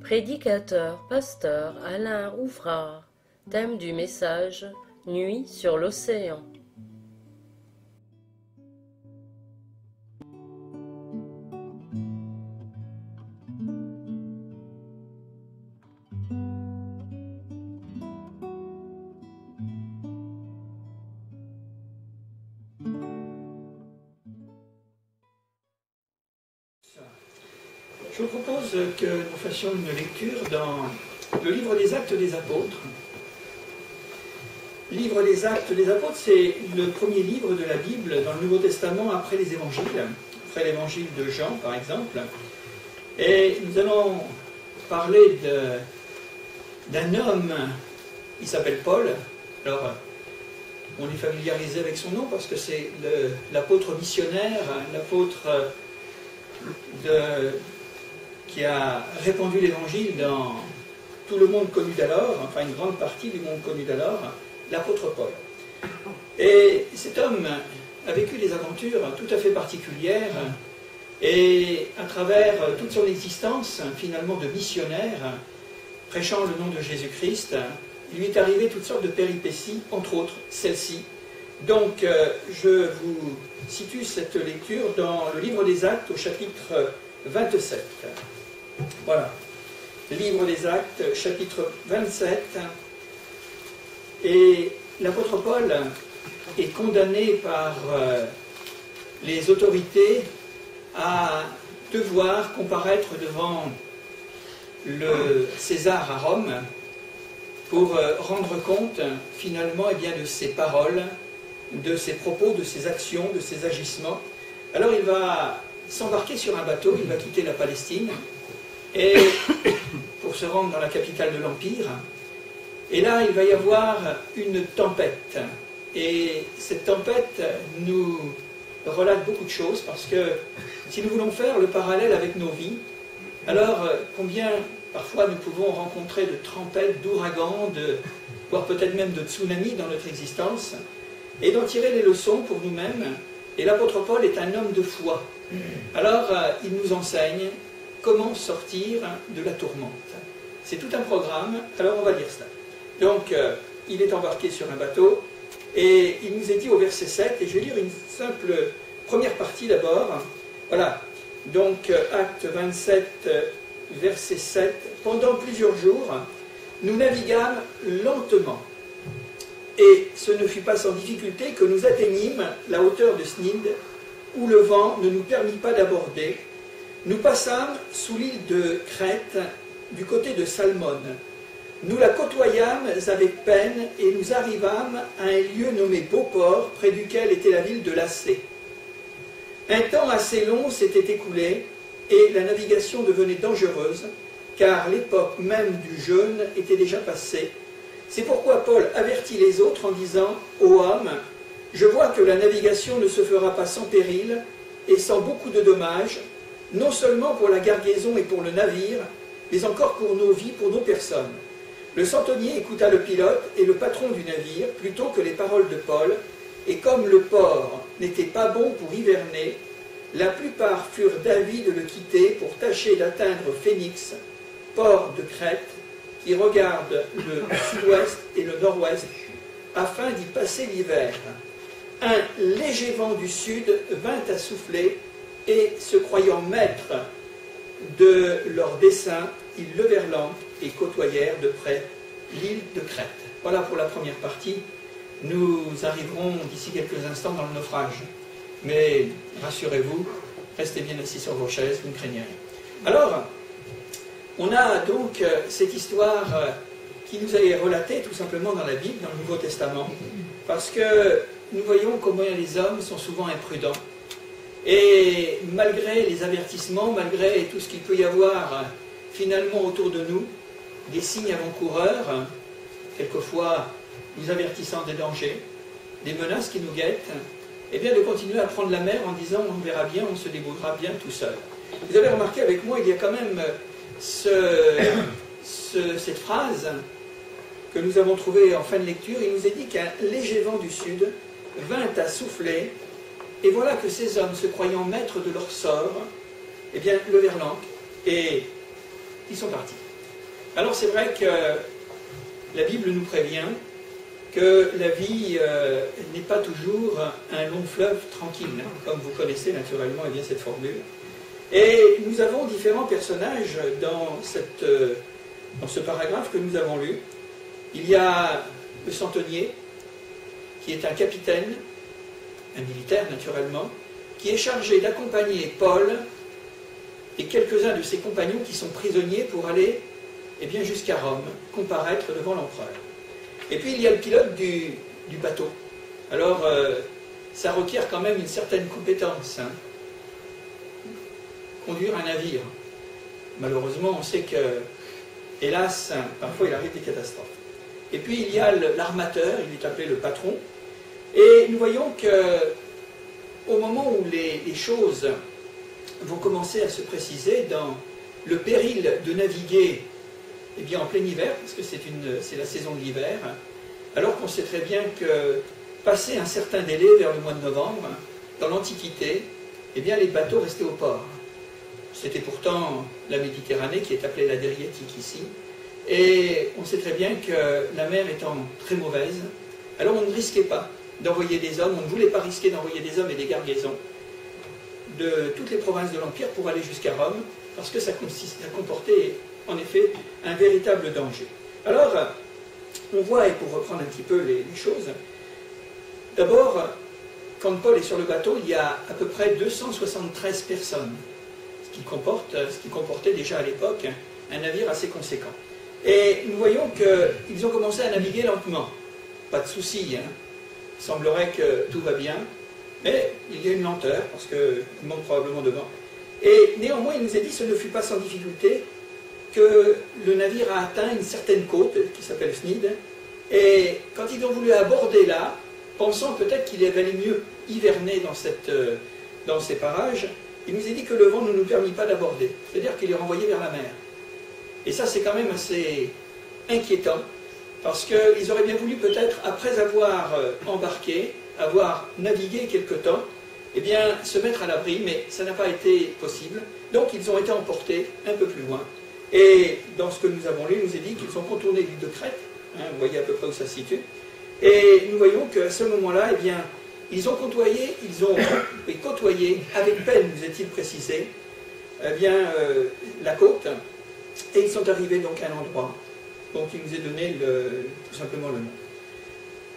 Prédicateur, pasteur Alain Ouvrard. Thème du message, Nuit sur l'océan. Je vous propose que nous fassions une lecture dans le livre des Actes des Apôtres. Le livre des Actes des Apôtres, c'est le premier livre de la Bible dans le Nouveau Testament après les évangiles, après l'évangile de Jean par exemple. Et nous allons parler d'un homme, il s'appelle Paul. Alors, on est familiarisé avec son nom parce que c'est l'apôtre missionnaire, l'apôtre qui a répandu l'évangile dans tout le monde connu d'alors, enfin une grande partie du monde connu d'alors, l'apôtre Paul. Et cet homme a vécu des aventures tout à fait particulières, et à travers toute son existence, finalement de missionnaire, prêchant le nom de Jésus-Christ, il lui est arrivé toutes sortes de péripéties, entre autres celle-ci. Donc je vous situe cette lecture dans le livre des Actes au chapitre 27. Voilà. Le livre des Actes, chapitre 27. Et l'apôtre Paul est condamné par les autorités à devoir comparaître devant le César à Rome pour rendre compte finalement de ses paroles, de ses propos, de ses actions, de ses agissements. Alors il va s'embarquer sur un bateau, il va quitter la Palestine et pour se rendre dans la capitale de l'Empire. Et là, il va y avoir une tempête. Et cette tempête nous relate beaucoup de choses parce que si nous voulons faire le parallèle avec nos vies, alors combien parfois nous pouvons rencontrer de tempêtes, d'ouragans, voire peut-être même de tsunamis dans notre existence, et d'en tirer les leçons pour nous-mêmes. Et l'apôtre Paul est un homme de foi. Alors, il nous enseigne comment sortir de la tourmente. C'est tout un programme, alors on va lire cela. Donc, il est embarqué sur un bateau, et il nous est dit au verset 7, et je vais lire une simple première partie d'abord. Voilà, donc acte 27, verset 7. Pendant plusieurs jours, nous naviguâmes lentement. Et ce ne fut pas sans difficulté que nous atteignîmes la hauteur de Snide, où le vent ne nous permit pas d'aborder. Nous passâmes sous l'île de Crète, du côté de Salmone. Nous la côtoyâmes avec peine et nous arrivâmes à un lieu nommé Beauport, près duquel était la ville de Lacée. Un temps assez long s'était écoulé et la navigation devenait dangereuse, car l'époque même du jeûne était déjà passée. C'est pourquoi Paul avertit les autres en disant « Ô homme, je vois que la navigation ne se fera pas sans péril et sans beaucoup de dommages, non seulement pour la gargaison et pour le navire, mais encore pour nos vies, pour nos personnes. » Le centenier écouta le pilote et le patron du navire plutôt que les paroles de Paul, et comme le port n'était pas bon pour hiverner, la plupart furent d'avis de le quitter pour tâcher d'atteindre Phénix, port de Crète, qui regarde le sud-ouest et le nord-ouest, afin d'y passer l'hiver. Un léger vent du sud vint à souffler, et se croyant maîtres de leur dessein, ils levèrent l'ancre et côtoyèrent de près l'île de Crète. Voilà pour la première partie. Nous arriverons d'ici quelques instants dans le naufrage. Mais rassurez-vous, restez bien assis sur vos chaises, vous ne craignez rien. Alors, on a donc cette histoire qui nous est relatée tout simplement dans la Bible, dans le Nouveau Testament, parce que nous voyons combien les hommes sont souvent imprudents. Et malgré les avertissements, malgré tout ce qu'il peut y avoir finalement autour de nous, des signes avant-coureurs, quelquefois nous avertissant des dangers, des menaces qui nous guettent, et bien de continuer à prendre la mer en disant on verra bien, on se débrouillera bien tout seul. Vous avez remarqué avec moi, il y a quand même cette phrase que nous avons trouvée en fin de lecture. Il nous est dit qu'un léger vent du sud vint à souffler, et voilà que ces hommes, se croyant maîtres de leur sort, eh bien levèrent l'ancre et ils sont partis. Alors c'est vrai que la Bible nous prévient que la vie n'est pas toujours un long fleuve tranquille, hein, comme vous connaissez naturellement bien cette formule. Et nous avons différents personnages dans ce paragraphe que nous avons lu. Il y a le centenier, qui est un capitaine, un militaire naturellement, qui est chargé d'accompagner Paul et quelques-uns de ses compagnons qui sont prisonniers pour aller jusqu'à Rome, comparaître devant l'empereur. Et puis il y a le pilote du bateau. Alors ça requiert quand même une certaine compétence, hein. Conduire un navire. Malheureusement, on sait que, hélas, parfois il arrive des catastrophes. Et puis il y a l'armateur, il est appelé le patron. Et nous voyons que au moment où les choses vont commencer à se préciser dans le péril de naviguer en plein hiver, parce que c'est la saison de l'hiver, alors qu'on sait très bien que passé un certain délai vers le mois de novembre, dans l'Antiquité, les bateaux restaient au port. C'était pourtant la Méditerranée qui est appelée l'Adriatique ici, et on sait très bien que la mer étant très mauvaise, alors on ne risquait pas d'envoyer des hommes, on ne voulait pas risquer d'envoyer des hommes et des garnisons de toutes les provinces de l'Empire pour aller jusqu'à Rome, parce que ça comportait en effet un véritable danger. Alors, on voit, et pour reprendre un petit peu les choses, d'abord, quand Paul est sur le bateau, il y a à peu près 273 personnes, ce qui comportait déjà à l'époque un navire assez conséquent. Et nous voyons qu'ils ont commencé à naviguer lentement. Pas de souci, hein. Il semblerait que tout va bien, mais il y a une lenteur, parce qu'il manque probablement de vent. Et néanmoins, il nous est dit, ce ne fut pas sans difficulté, que le navire a atteint une certaine côte, qui s'appelle Snide, et quand ils ont voulu aborder là, pensant peut-être qu'il valait mieux hiverner dans ces parages, il nous est dit que le vent ne nous permit pas d'aborder, c'est-à-dire qu'il est renvoyé vers la mer. Et ça, c'est quand même assez inquiétant, parce qu'ils auraient bien voulu peut-être, après avoir embarqué, avoir navigué quelque temps, se mettre à l'abri, mais ça n'a pas été possible. Donc ils ont été emportés un peu plus loin. Et dans ce que nous avons lu, il nous est dit qu'ils ont contourné l'île de Crète, hein, vous voyez à peu près où ça se situe, et nous voyons qu'à ce moment-là, ils ont côtoyé, avec peine, nous est-il précisé, la côte, et ils sont arrivés donc à un endroit dont il nous est donné tout simplement le nom.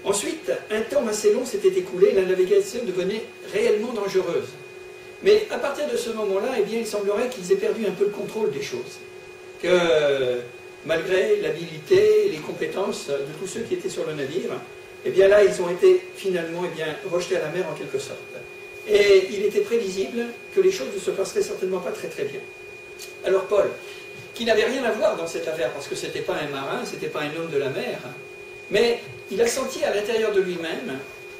Ensuite, un temps assez long s'était écoulé, la navigation devenait réellement dangereuse. Mais à partir de ce moment-là, il semblerait qu'ils aient perdu un peu le contrôle des choses. Que malgré l'habilité et les compétences de tous ceux qui étaient sur le navire, là, ils ont été finalement rejetés à la mer en quelque sorte. Et il était prévisible que les choses ne se passeraient certainement pas très très bien. Alors Paul, qui n'avait rien à voir dans cette affaire, parce que ce n'était pas un marin, ce n'était pas un homme de la mer, mais il a senti à l'intérieur de lui-même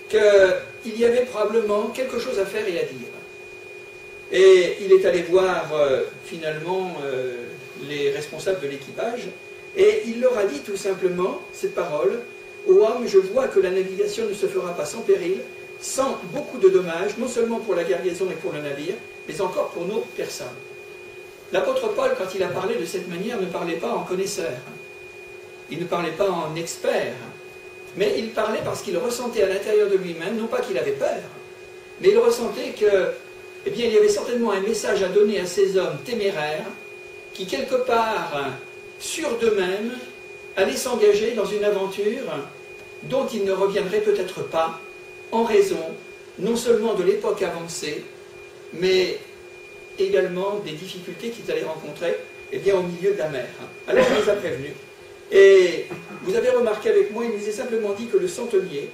qu'il y avait probablement quelque chose à faire et à dire. Et il est allé voir finalement les responsables de l'équipage, et il leur a dit tout simplement cette parole: « Ô homme, je vois que la navigation ne se fera pas sans péril, sans beaucoup de dommages, non seulement pour la garnison et pour le navire, mais encore pour nos personnes. » L'apôtre Paul, quand il a parlé de cette manière, ne parlait pas en connaisseur, il ne parlait pas en expert, mais il parlait parce qu'il ressentait à l'intérieur de lui-même, non pas qu'il avait peur, mais il ressentait que, il y avait certainement un message à donner à ces hommes téméraires qui, quelque part, sûrs d'eux-mêmes, allaient s'engager dans une aventure dont ils ne reviendraient peut-être pas, en raison non seulement de l'époque avancée, mais également des difficultés qu'ils allaient rencontrer au milieu de la mer. Alors on les a prévenus. Et vous avez remarqué avec moi, il nous a simplement dit que le centenier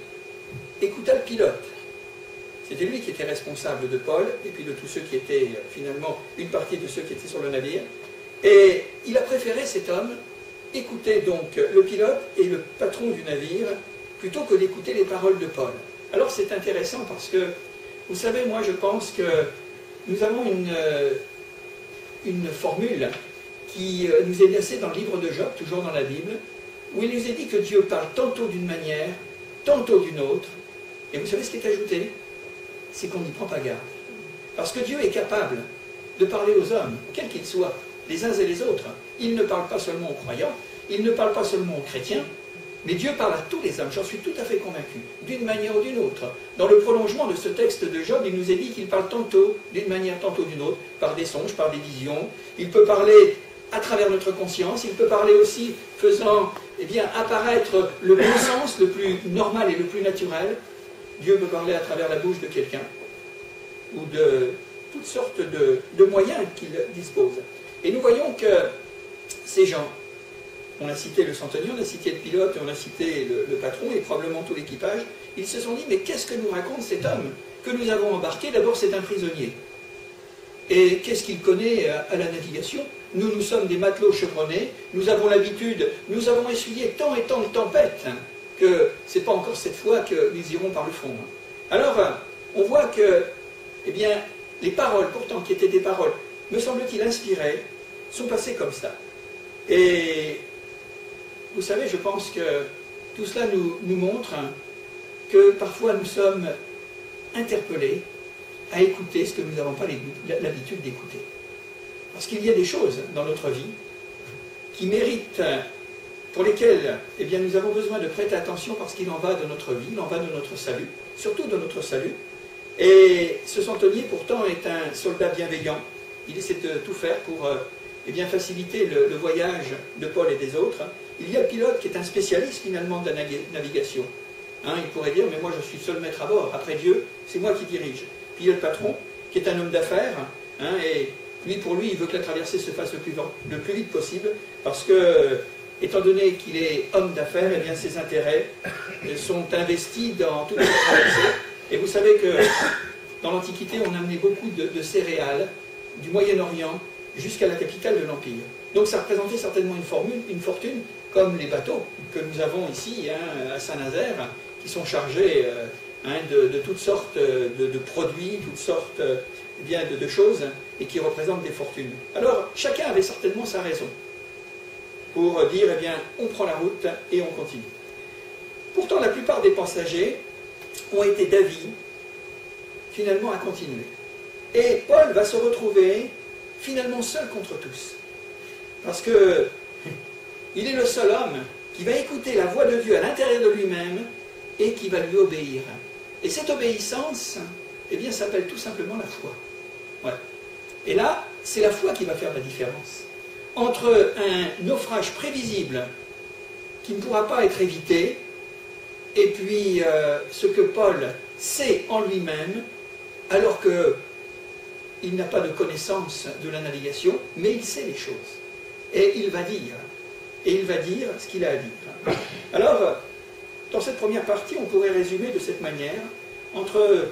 écouta le pilote. C'était lui qui était responsable de Paul, et puis de tous ceux qui étaient, finalement, une partie de ceux qui étaient sur le navire. Et il a préféré, cet homme, écouter donc le pilote et le patron du navire, plutôt que d'écouter les paroles de Paul. Alors c'est intéressant parce que, vous savez, moi je pense que nous avons une formule qui nous est laissée dans le livre de Job, toujours dans la Bible, où il nous est dit que Dieu parle tantôt d'une manière, tantôt d'une autre. Et vous savez ce qui est ajouté? C'est qu'on n'y prend pas garde. Parce que Dieu est capable de parler aux hommes, quels qu'ils soient, les uns et les autres, il ne parle pas seulement aux croyants, il ne parle pas seulement aux chrétiens, mais Dieu parle à tous les hommes, j'en suis tout à fait convaincu, d'une manière ou d'une autre. Dans le prolongement de ce texte de Job, il nous est dit qu'il parle tantôt d'une manière, tantôt d'une autre, par des songes, par des visions. Il peut parler à travers notre conscience, il peut parler aussi faisant apparaître le bon sens, le plus normal et le plus naturel. Dieu peut parler à travers la bouche de quelqu'un, ou de toutes sortes de moyens qu'il dispose. Et nous voyons que ces gens, on a cité le centenier, on a cité le pilote, on a cité le patron et probablement tout l'équipage, ils se sont dit, mais qu'est-ce que nous raconte cet homme que nous avons embarqué? D'abord, c'est un prisonnier. Et qu'est-ce qu'il connaît à la navigation? Nous sommes des matelots chevronnés, nous avons l'habitude, nous avons essuyé tant et tant de tempêtes, que ce n'est pas encore cette fois que nous irons par le fond. Alors, on voit que, les paroles, pourtant, qui étaient des paroles, me semble-t-il inspirées, sont passées comme ça. Et vous savez, je pense que tout cela nous montre que parfois nous sommes interpellés à écouter ce que nous n'avons pas l'habitude d'écouter. Parce qu'il y a des choses dans notre vie qui méritent, pour lesquelles nous avons besoin de prêter attention parce qu'il en va de notre vie, il en va de notre salut, surtout de notre salut. Et ce centenier pourtant est un soldat bienveillant. Il essaie de tout faire pour faciliter le voyage de Paul et des autres. Il y a le pilote qui est un spécialiste finalement de la navigation. Il pourrait dire, mais moi je suis seul maître à bord, après Dieu, c'est moi qui dirige. Puis il y a le patron qui est un homme d'affaires, et pour lui, il veut que la traversée se fasse le plus vite possible, parce que, étant donné qu'il est homme d'affaires, ses intérêts sont investis dans toute la traversée. Et vous savez que dans l'Antiquité, on amenait beaucoup de céréales du Moyen-Orient jusqu'à la capitale de l'Empire. Donc ça représentait certainement une fortune, comme les bateaux que nous avons ici à Saint-Nazaire, qui sont chargés de toutes sortes de produits, toutes sortes de choses, et qui représentent des fortunes. Alors, chacun avait certainement sa raison pour dire, on prend la route et on continue. Pourtant, la plupart des passagers ont été d'avis, finalement, à continuer. Et Paul va se retrouver, finalement, seul contre tous. Parce que il est le seul homme qui va écouter la voix de Dieu à l'intérieur de lui-même et qui va lui obéir. Et cette obéissance, s'appelle tout simplement la foi. Ouais. Et là, c'est la foi qui va faire la différence. Entre un naufrage prévisible qui ne pourra pas être évité, et puis ce que Paul sait en lui-même, alors qu'il n'a pas de connaissance de la navigation, mais il sait les choses. Et il va dire ce qu'il a à dire. Alors, dans cette première partie, on pourrait résumer de cette manière, entre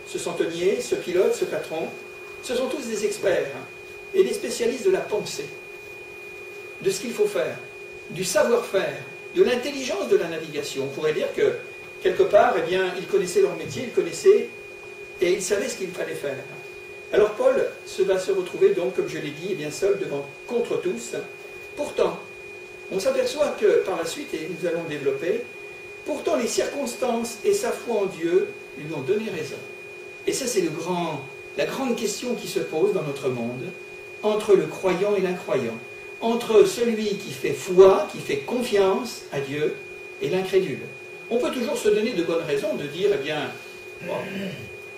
ce centenier, ce pilote, ce patron, ce sont tous des experts et des spécialistes de la pensée, de ce qu'il faut faire, du savoir-faire, de l'intelligence de la navigation. On pourrait dire que, quelque part, ils connaissaient leur métier, ils connaissaient et ils savaient ce qu'il fallait faire. Alors Paul va se retrouver donc, comme je l'ai dit, seul contre tous. Pourtant, on s'aperçoit que par la suite, et nous allons le développer, pourtant les circonstances et sa foi en Dieu lui ont donné raison. Et ça, c'est la grande question qui se pose dans notre monde, entre le croyant et l'incroyant, entre celui qui fait foi, qui fait confiance à Dieu, et l'incrédule. On peut toujours se donner de bonnes raisons de dire,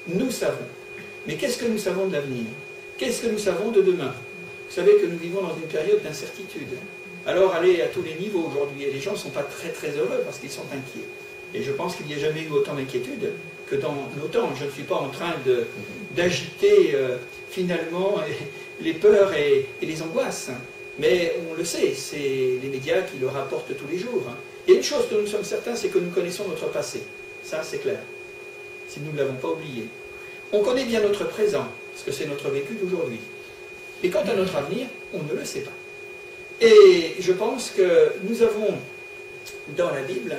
nous savons. Mais qu'est-ce que nous savons de l'avenir? Qu'est-ce que nous savons de demain? Vous savez que nous vivons dans une période d'incertitude. Alors, allez à tous les niveaux aujourd'hui, et les gens ne sont pas très très heureux parce qu'ils sont inquiets. Et je pense qu'il n'y a jamais eu autant d'inquiétude que dans nos temps. Je ne suis pas en train d'agiter finalement les peurs et les angoisses. Mais on le sait, c'est les médias qui le rapportent tous les jours. Et une chose dont nous sommes certains, c'est que nous connaissons notre passé. Ça, c'est clair. Si nous ne l'avons pas oublié. On connaît bien notre présent, parce que c'est notre vécu d'aujourd'hui. Et quant à notre avenir, on ne le sait pas. Et je pense que nous avons, dans la Bible,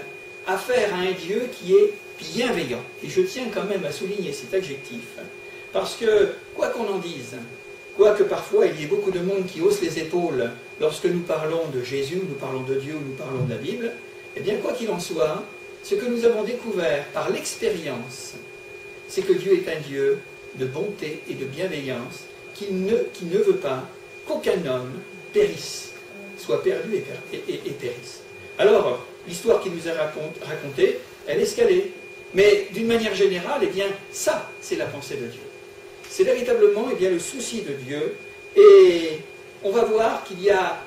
affaire à un Dieu qui est bienveillant. Et je tiens quand même à souligner cet adjectif, parce que, quoi qu'on en dise, quoique parfois il y ait beaucoup de monde qui hausse les épaules lorsque nous parlons de Jésus, nous parlons de Dieu, nous parlons de la Bible, quoi qu'il en soit, ce que nous avons découvert par l'expérience, c'est que Dieu est un Dieu de bonté et de bienveillance qui ne veut pas qu'aucun homme périsse, soient perdus et périssent. Alors, l'histoire qui nous est racontée, elle est ce qu'elle est. Mais d'une manière générale, eh bien, ça, c'est la pensée de Dieu. C'est véritablement eh bien, le souci de Dieu. Et on va voir qu'il y a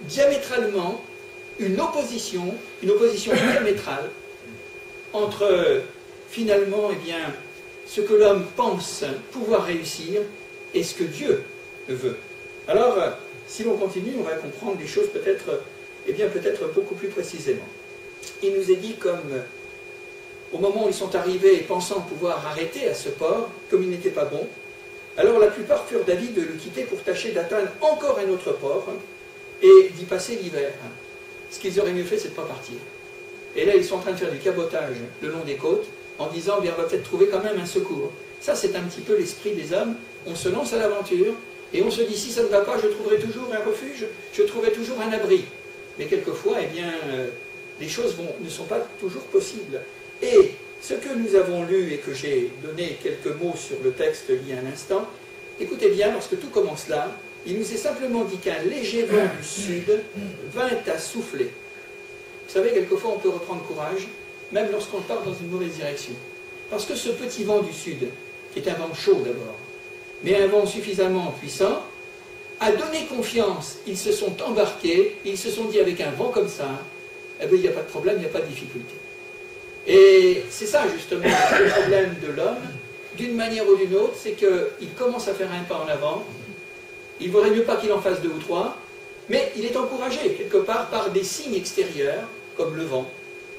diamétralement une opposition diamétrale entre finalement eh bien, ce que l'homme pense pouvoir réussir et ce que Dieu veut. Alors, si l'on continue, on va comprendre les choses peut-être beaucoup plus précisément. Il nous est dit comme au moment où ils sont arrivés et pensant pouvoir arrêter à ce port, comme il n'était pas bon, alors la plupart furent d'avis de le quitter pour tâcher d'atteindre encore un autre port et d'y passer l'hiver. Ce qu'ils auraient mieux fait, c'est de ne pas partir. Et là, ils sont en train de faire du cabotage le long des côtes, en disant, bien, on va peut-être trouver quand même un secours. Ça, c'est un petit peu l'esprit des hommes. On se lance à l'aventure, et on se dit, si ça ne va pas, je trouverai toujours un refuge, je trouverai toujours un abri. Mais quelquefois, eh bien, les choses ne sont pas toujours possibles. Et ce que nous avons lu, et que j'ai donné quelques mots sur le texte il y a un instant, écoutez bien, lorsque tout commence là, il nous est simplement dit qu'un léger vent du sud vint à souffler. Vous savez, quelquefois, on peut reprendre courage, même lorsqu'on part dans une mauvaise direction. Parce que ce petit vent du sud, qui est un vent chaud d'abord, mais un vent suffisamment puissant, a donné confiance. Ils se sont embarqués, ils se sont dit avec un vent comme ça, eh bien, il n'y a pas de problème, il n'y a pas de difficulté. Et c'est ça justement le problème de l'homme, d'une manière ou d'une autre, c'est qu'il commence à faire un pas en avant, il ne vaudrait mieux pas qu'il en fasse 2 ou 3, mais il est encouragé quelque part par des signes extérieurs, comme le vent,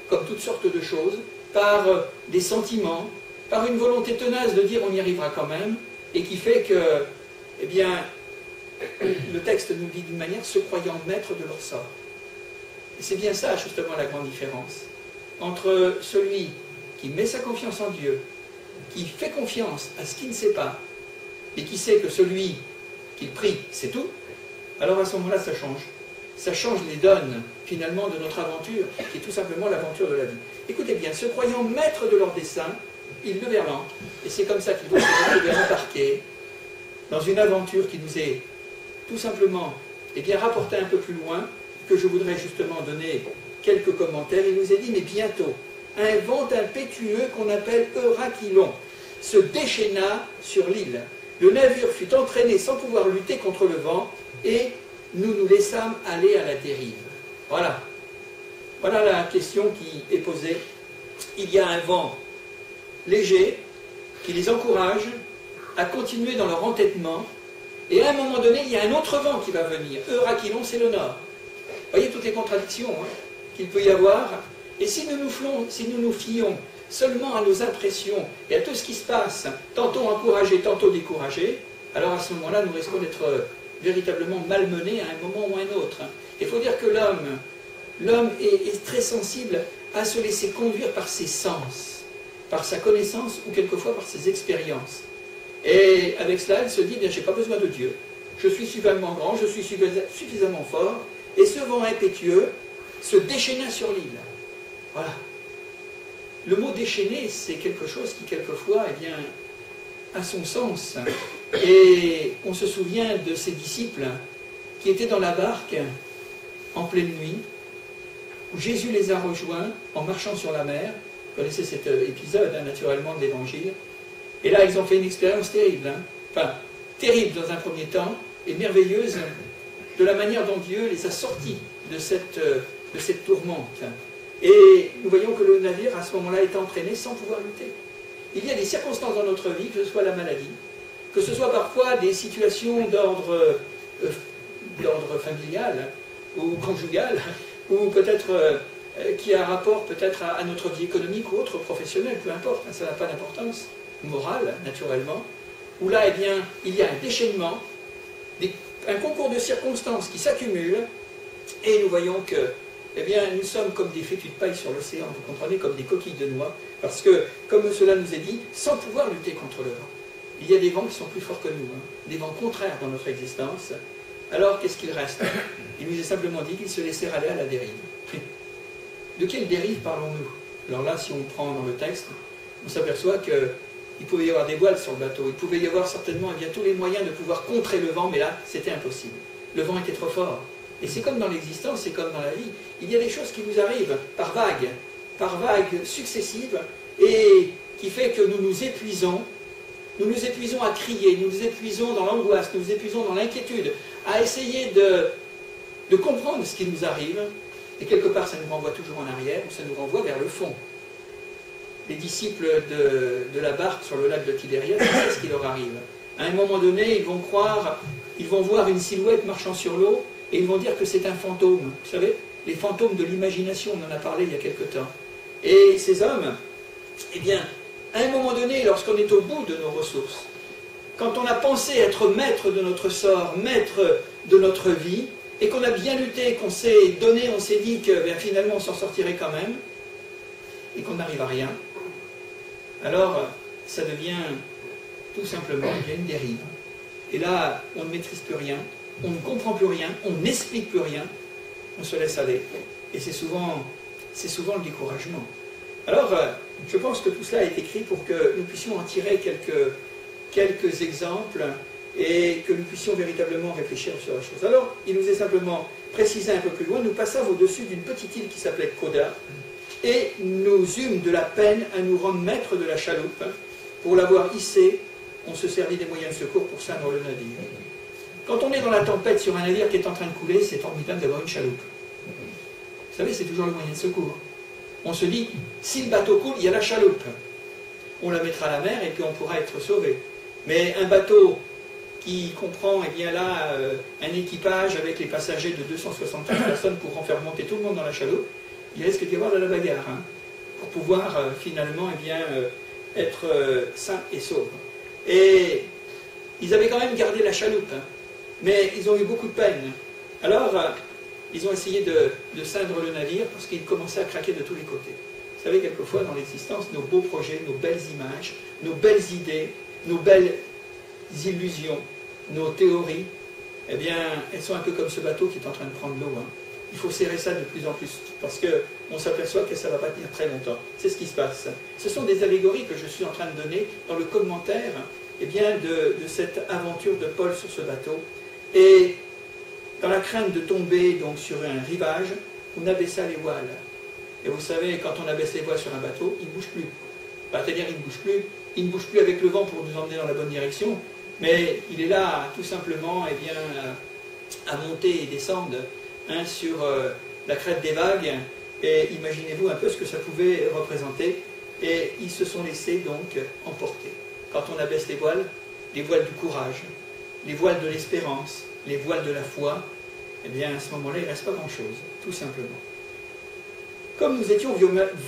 comme toutes sortes de choses, par des sentiments, par une volonté tenace de dire on y arrivera quand même, et qui fait que, eh bien, le texte nous dit d'une manière, se croyant maîtres de leur sort. Et c'est bien ça justement la grande différence entre celui qui met sa confiance en Dieu, qui fait confiance à ce qu'il ne sait pas, et qui sait que celui qu'il prie, c'est tout, alors à ce moment-là, ça change. Ça change les donnes, finalement, de notre aventure, qui est tout simplement l'aventure de la vie. Écoutez bien, se croyant maîtres de leur dessein, ils levaient l'encre, et c'est comme ça qu'ils vont se retrouver embarqués dans une aventure qui nous est tout simplement rapportée un peu plus loin, que je voudrais justement donner quelques commentaires. Il nous est dit, mais bientôt, un vent impétueux qu'on appelle Eurachylon se déchaîna sur l'île. Le navire fut entraîné sans pouvoir lutter contre le vent, et nous nous laissâmes aller à la dérive. Voilà. Voilà la question qui est posée. Il y a un vent léger qui les encourage à continuer dans leur entêtement, et à un moment donné, il y a un autre vent qui va venir. Eurachylon, c'est le nord. Vous voyez toutes les contradictions qu'il peut y avoir. Et si nous nous fions seulement à nos impressions et à tout ce qui se passe, tantôt encouragé, tantôt découragé, alors à ce moment-là, nous risquons d'être véritablement malmenés à un moment ou à un autre. Il faut dire que l'homme est très sensible à se laisser conduire par ses sens, par sa connaissance ou quelquefois par ses expériences. Et avec cela, il se dit, bien, je n'ai pas besoin de Dieu. Je suis suffisamment grand, je suis suffisamment fort, et ce vent impétueux se déchaîna sur l'île. Voilà. Le mot déchaîner, c'est quelque chose qui, quelquefois, a son sens. Et on se souvient de ces disciples qui étaient dans la barque en pleine nuit, où Jésus les a rejoints en marchant sur la mer. Vous connaissez cet épisode, naturellement, de l'Évangile. Et là, ils ont fait une expérience terrible. Enfin, terrible dans un premier temps, et merveilleuse de la manière dont Dieu les a sortis de cette tourmente. Et nous voyons que le navire, à ce moment-là, est entraîné sans pouvoir lutter. Il y a des circonstances dans notre vie, que ce soit la maladie, que ce soit parfois des situations d'ordre familial ou conjugal, ou peut-être qui a rapport peut-être à notre vie économique ou autre, professionnelle, peu importe, ça n'a pas d'importance, morale, naturellement, où là, il y a un déchaînement, un concours de circonstances qui s'accumulent, et nous voyons que nous sommes comme des fétus de paille sur l'océan, vous comprenez, comme des coquilles de noix, parce que, comme cela nous est dit, sans pouvoir lutter contre le vent. Il y a des vents qui sont plus forts que nous, des vents contraires dans notre existence. Alors, qu'est-ce qu'il reste? Il nous est simplement dit qu'ils se laissèrent aller à la dérive. De quelle dérive parlons-nous? Alors là, si on prend dans le texte, on s'aperçoit qu'il pouvait y avoir des voiles sur le bateau, il pouvait y avoir certainement tous les moyens de pouvoir contrer le vent, mais là, c'était impossible. Le vent était trop fort. Et c'est comme dans l'existence, c'est comme dans la vie. Il y a des choses qui nous arrivent par vagues successives, et qui fait que nous nous épuisons à crier, nous nous épuisons dans l'angoisse, nous nous épuisons dans l'inquiétude, à essayer de comprendre ce qui nous arrive, et quelque part ça nous renvoie toujours en arrière, ou ça nous renvoie vers le fond. Les disciples de la barque sur le lac de Tibériade, c'est ce qui leur arrive. À un moment donné, ils vont voir une silhouette marchant sur l'eau, et ils vont dire que c'est un fantôme. Vous savez, les fantômes de l'imagination, on en a parlé il y a quelque temps. Et ces hommes, eh bien, à un moment donné, lorsqu'on est au bout de nos ressources, quand on a pensé être maître de notre sort, maître de notre vie, et qu'on a bien lutté, qu'on s'est donné, on s'est dit que finalement on s'en sortirait quand même, et qu'on n'arrive à rien, alors ça devient tout simplement une dérive. Et là, on ne maîtrise plus rien, on ne comprend plus rien, on n'explique plus rien, on se laisse aller. Et c'est souvent le découragement. Alors, je pense que tout cela est écrit pour que nous puissions en tirer quelques exemples et que nous puissions véritablement réfléchir sur la chose. Alors, il nous est simplement précisé un peu plus loin, nous passâmes au-dessus d'une petite île qui s'appelait Koda, et nous eûmes de la peine à nous rendre maîtres de la chaloupe. Pour l'avoir hissée, on se servit des moyens de secours pour ceindre le navire. Quand on est dans la tempête sur un navire qui est en train de couler, c'est formidable d'avoir une chaloupe. Vous savez, c'est toujours le moyen de secours. On se dit, si le bateau coule, il y a la chaloupe. On la mettra à la mer et puis on pourra être sauvé. Mais un bateau qui comprend, eh bien là, un équipage avec les passagers de 275 personnes pour en faire monter tout le monde dans la chaloupe, il risque d'y avoir de la bagarre, hein, pour pouvoir finalement eh bien, être sain et sauf. Et ils avaient quand même gardé la chaloupe, hein, mais ils ont eu beaucoup de peine. Alors, ils ont essayé de ceindre le navire parce qu'il commençait à craquer de tous les côtés. Vous savez, quelquefois dans l'existence, nos beaux projets, nos belles images, nos belles idées, nos belles illusions, nos théories, eh bien, elles sont un peu comme ce bateau qui est en train de prendre l'eau. Hein. Il faut serrer ça de plus en plus parce qu'on s'aperçoit que ça ne va pas tenir très longtemps. C'est ce qui se passe. Ce sont des allégories que je suis en train de donner dans le commentaire eh bien, de cette aventure de Paul sur ce bateau. Et dans la crainte de tomber donc, sur un rivage, on abaissa les voiles. Et vous savez, quand on abaisse les voiles sur un bateau, il ne bouge plus. C'est-à-dire, il ne bouge plus avec le vent pour nous emmener dans la bonne direction, mais il est là, tout simplement, eh bien, à monter et descendre hein, sur la crête des vagues. Et imaginez-vous un peu ce que ça pouvait représenter. Et ils se sont laissés donc emporter. Quand on abaisse les voiles du courage, les voiles de l'espérance, les voiles de la foi, eh bien, à ce moment-là, il ne reste pas grand-chose, tout simplement. Comme nous étions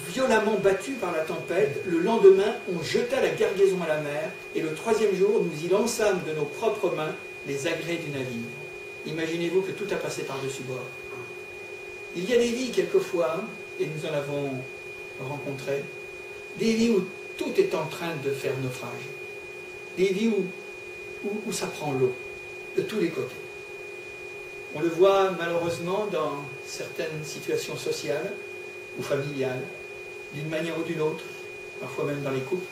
violemment battus par la tempête, le lendemain, on jeta la cargaison à la mer, et le troisième jour, nous y lançâmes de nos propres mains les agrès du navire. Imaginez-vous que tout a passé par-dessus bord. Il y a des vies, quelquefois, et nous en avons rencontré, des vies où tout est en train de faire naufrage. Des vies où ça prend l'eau, de tous les côtés. On le voit malheureusement dans certaines situations sociales ou familiales, d'une manière ou d'une autre, parfois même dans les couples,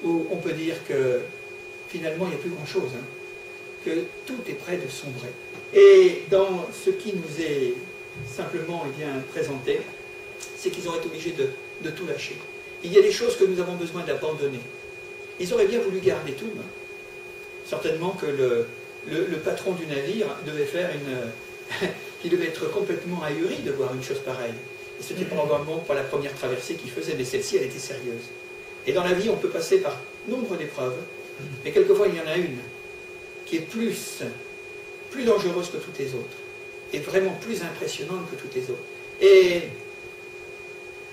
où on peut dire que finalement il n'y a plus grand-chose, hein, que tout est près de sombrer. Et dans ce qui nous est simplement eh bien, présenté, c'est qu'ils auraient été obligés de tout lâcher. Il y a des choses que nous avons besoin d'abandonner. Ils auraient bien voulu garder tout. Hein. Certainement que le patron du navire devait faire il devait être complètement ahuri de voir une chose pareille. Et c'était probablement pas la première traversée qu'il faisait, mais celle-ci, elle était sérieuse. Et dans la vie, on peut passer par nombre d'épreuves, mais quelquefois, il y en a une qui est plus dangereuse que toutes les autres, et vraiment plus impressionnante que toutes les autres. Et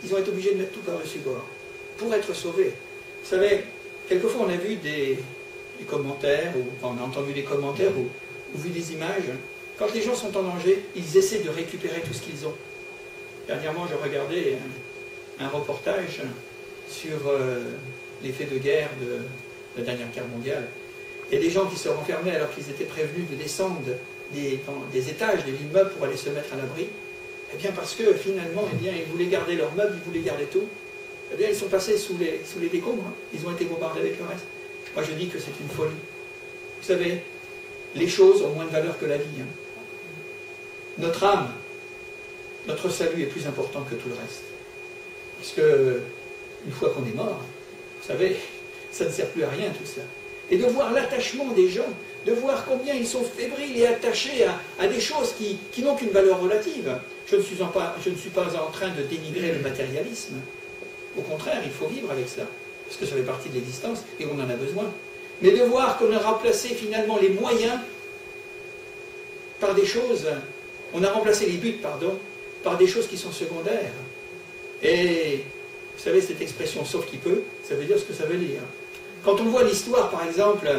ils ont été obligés de mettre tout par-dessus bord pour être sauvés. Vous savez, quelquefois, on a vu des commentaires, ou on a entendu des commentaires, ou vu des images. Quand les gens sont en danger, ils essaient de récupérer tout ce qu'ils ont. Dernièrement, je regardais un reportage sur les faits de guerre de la dernière guerre mondiale. Il y a des gens qui se renfermaient alors qu'ils étaient prévenus de descendre des étages de l'immeuble pour aller se mettre à l'abri. Eh bien, parce que finalement, eh bien, ils voulaient garder leurs meubles, ils voulaient garder tout. Eh bien, ils sont passés sous les décombres. Hein. Ils ont été bombardés avec le reste. Moi, je dis que c'est une folie. Vous savez, les choses ont moins de valeur que la vie. Hein. notre âme, notre salut est plus important que tout le reste. Parce que, une fois qu'on est mort, vous savez, ça ne sert plus à rien tout ça. Et de voir l'attachement des gens, de voir combien ils sont fébriles et attachés à des choses qui n'ont qu'une valeur relative. Je ne suis pas en train de dénigrer le matérialisme. Au contraire, il faut vivre avec cela, parce que ça fait partie de l'existence et on en a besoin. Mais de voir qu'on a remplacé finalement les moyens par des choses, on a remplacé les buts, pardon, par des choses qui sont secondaires. Et vous savez, cette expression « sauf qui peut », ça veut dire ce que ça veut dire. Quand on voit l'histoire, par exemple,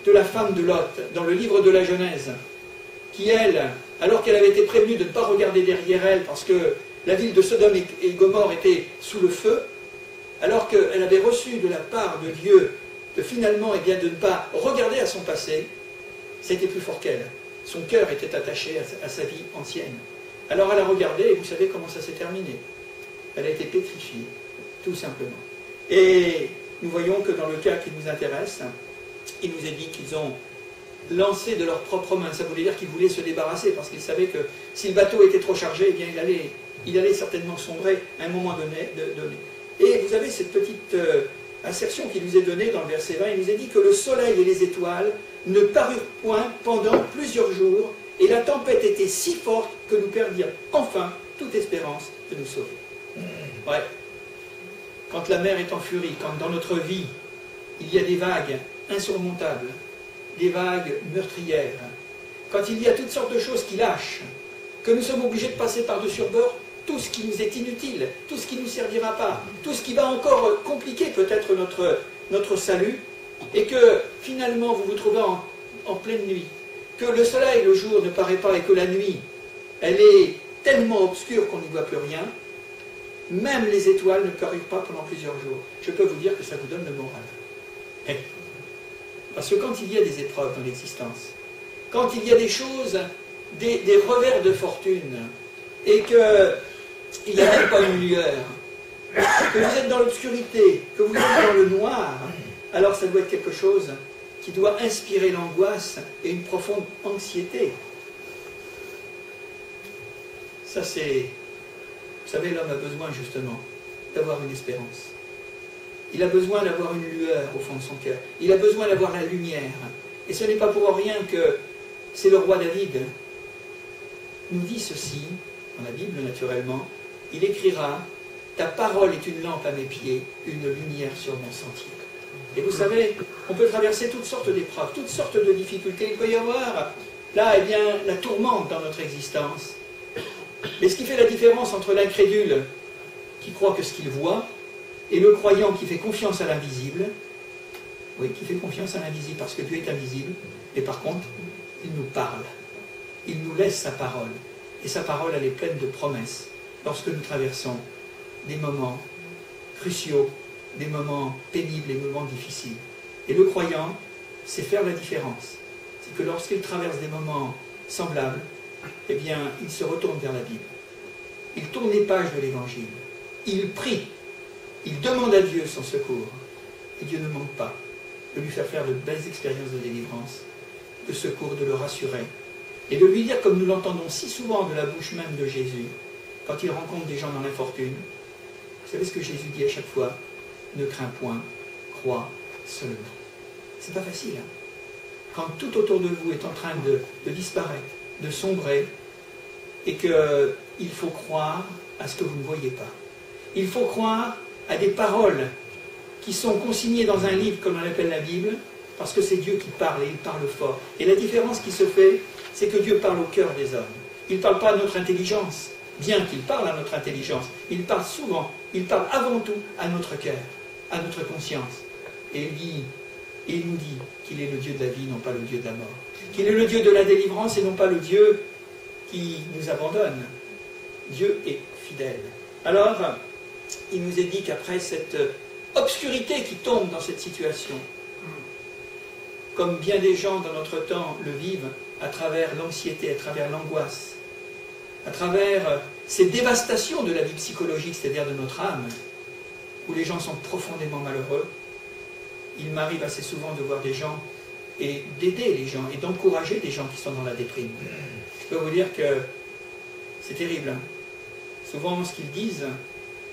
de la femme de Lot, dans le livre de la Genèse, qui, elle, alors qu'elle avait été prévenue de ne pas regarder derrière elle, parce que la ville de Sodome et Gomorrhe était sous le feu, alors qu'elle avait reçu de la part de Dieu de finalement, de ne pas regarder à son passé, c'était plus fort qu'elle. Son cœur était attaché à sa vie ancienne. Alors elle a regardé, et vous savez comment ça s'est terminé. Elle a été pétrifiée, tout simplement. Et nous voyons que dans le cas qui nous intéresse, il nous est dit qu'ils ont lancé de leurs propres mains. Ça voulait dire qu'ils voulaient se débarrasser, parce qu'ils savaient que si le bateau était trop chargé, eh bien il allait certainement sombrer à un moment donné. Et vous avez cette petite assertion qui nous est donnée dans le verset 20, il nous est dit que le soleil et les étoiles ne parurent point pendant plusieurs jours, et la tempête était si forte que nous perdirent enfin toute espérance de nous sauver. Ouais. Quand la mer est en furie, quand dans notre vie, il y a des vagues insurmontables, des vagues meurtrières, quand il y a toutes sortes de choses qui lâchent, que nous sommes obligés de passer par-dessus bord, tout ce qui nous est inutile, tout ce qui ne nous servira pas, tout ce qui va encore compliquer peut-être notre salut, et que finalement vous vous trouvez en pleine nuit, que le soleil le jour ne paraît pas et que la nuit, elle est tellement obscure qu'on n'y voit plus rien, même les étoiles ne parurent pas pendant plusieurs jours. Je peux vous dire que ça vous donne le moral. Parce que quand il y a des épreuves dans l'existence, quand il y a des choses, des revers de fortune, et qu'il n'y a même pas une lueur, que vous êtes dans l'obscurité, que vous êtes dans le noir, alors ça doit être quelque chose qui doit inspirer l'angoisse et une profonde anxiété. Ça c'est... Vous savez, l'homme a besoin justement d'avoir une espérance. Il a besoin d'avoir une lueur au fond de son cœur. Il a besoin d'avoir la lumière. Et ce n'est pas pour rien que c'est le roi David nous dit ceci, dans la Bible naturellement, il écrira « Ta parole est une lampe à mes pieds, une lumière sur mon sentier ». Et vous savez, on peut traverser toutes sortes d'épreuves, toutes sortes de difficultés. Il peut y avoir, là, eh bien, la tourmente dans notre existence. Mais ce qui fait la différence entre l'incrédule qui croit que ce qu'il voit et le croyant qui fait confiance à l'invisible, oui, qui fait confiance à l'invisible parce que Dieu est invisible, et par contre, il nous parle, il nous laisse sa parole, et sa parole, elle est pleine de promesses lorsque nous traversons des moments cruciaux, des moments pénibles, des moments difficiles. Et le croyant, c'est faire la différence. C'est que lorsqu'il traverse des moments semblables, eh bien, il se retourne vers la Bible. Il tourne les pages de l'Évangile. Il prie. Il demande à Dieu son secours. Et Dieu ne manque pas de lui faire faire de belles expériences de délivrance, de secours, de le rassurer. Et de lui dire, comme nous l'entendons si souvent de la bouche même de Jésus, quand il rencontre des gens dans l'infortune, vous savez ce que Jésus dit à chaque fois? Ne crains point, crois seulement. C'est pas facile, hein? Quand tout autour de vous est en train de disparaître, de sombrer, et qu'il faut croire à ce que vous ne voyez pas. Il faut croire à des paroles qui sont consignées dans un livre comme on l'appelle la Bible, parce que c'est Dieu qui parle et il parle fort. Et la différence qui se fait, c'est que Dieu parle au cœur des hommes. Il ne parle pas à notre intelligence, bien qu'il parle à notre intelligence. Il parle souvent, il parle avant tout à notre cœur, à notre conscience. Et il nous dit qu'il est le Dieu de la vie, non pas le Dieu de la mort. Qu'il est le Dieu de la délivrance et non pas le Dieu qui nous abandonne. Dieu est fidèle. Alors, il nous est dit qu'après cette obscurité qui tombe dans cette situation, comme bien des gens dans notre temps le vivent, à travers l'anxiété, à travers l'angoisse, à travers ces dévastations de la vie psychologique, c'est-à-dire de notre âme, où les gens sont profondément malheureux, il m'arrive assez souvent de voir des gens et d'aider les gens et d'encourager des gens qui sont dans la déprime. Je peux vous dire que C'est terrible. Hein. Souvent, ce qu'ils disent,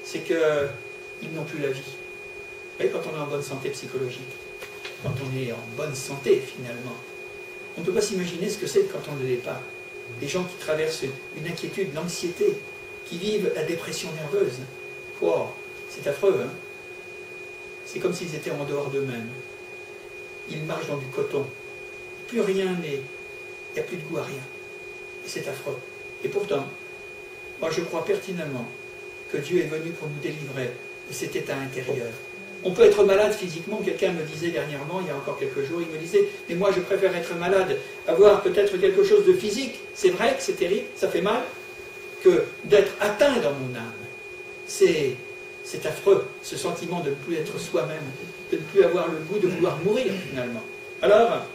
c'est qu'ils n'ont plus la vie. Vous voyez, quand on est en bonne santé psychologique, quand on est en bonne santé, finalement, on ne peut pas s'imaginer ce que c'est quand on ne l'est pas. Des gens qui traversent une inquiétude, l'anxiété, qui vivent la dépression nerveuse. Wow, c'est affreux, hein. C'est comme s'ils étaient en dehors d'eux-mêmes. Ils marchent dans du coton. Plus rien n'est... Il n'y a plus de goût à rien. Et c'est affreux. Et pourtant, moi je crois pertinemment que Dieu est venu pour nous délivrer de cet état intérieur. On peut être malade physiquement. Quelqu'un me disait dernièrement, il y a encore quelques jours, il me disait, mais moi je préfère être malade, avoir peut-être quelque chose de physique. C'est vrai que c'est terrible, ça fait mal, que d'être atteint dans mon âme. C'est affreux, ce sentiment de ne plus être soi-même, de ne plus avoir le goût de vouloir mourir finalement. Alors,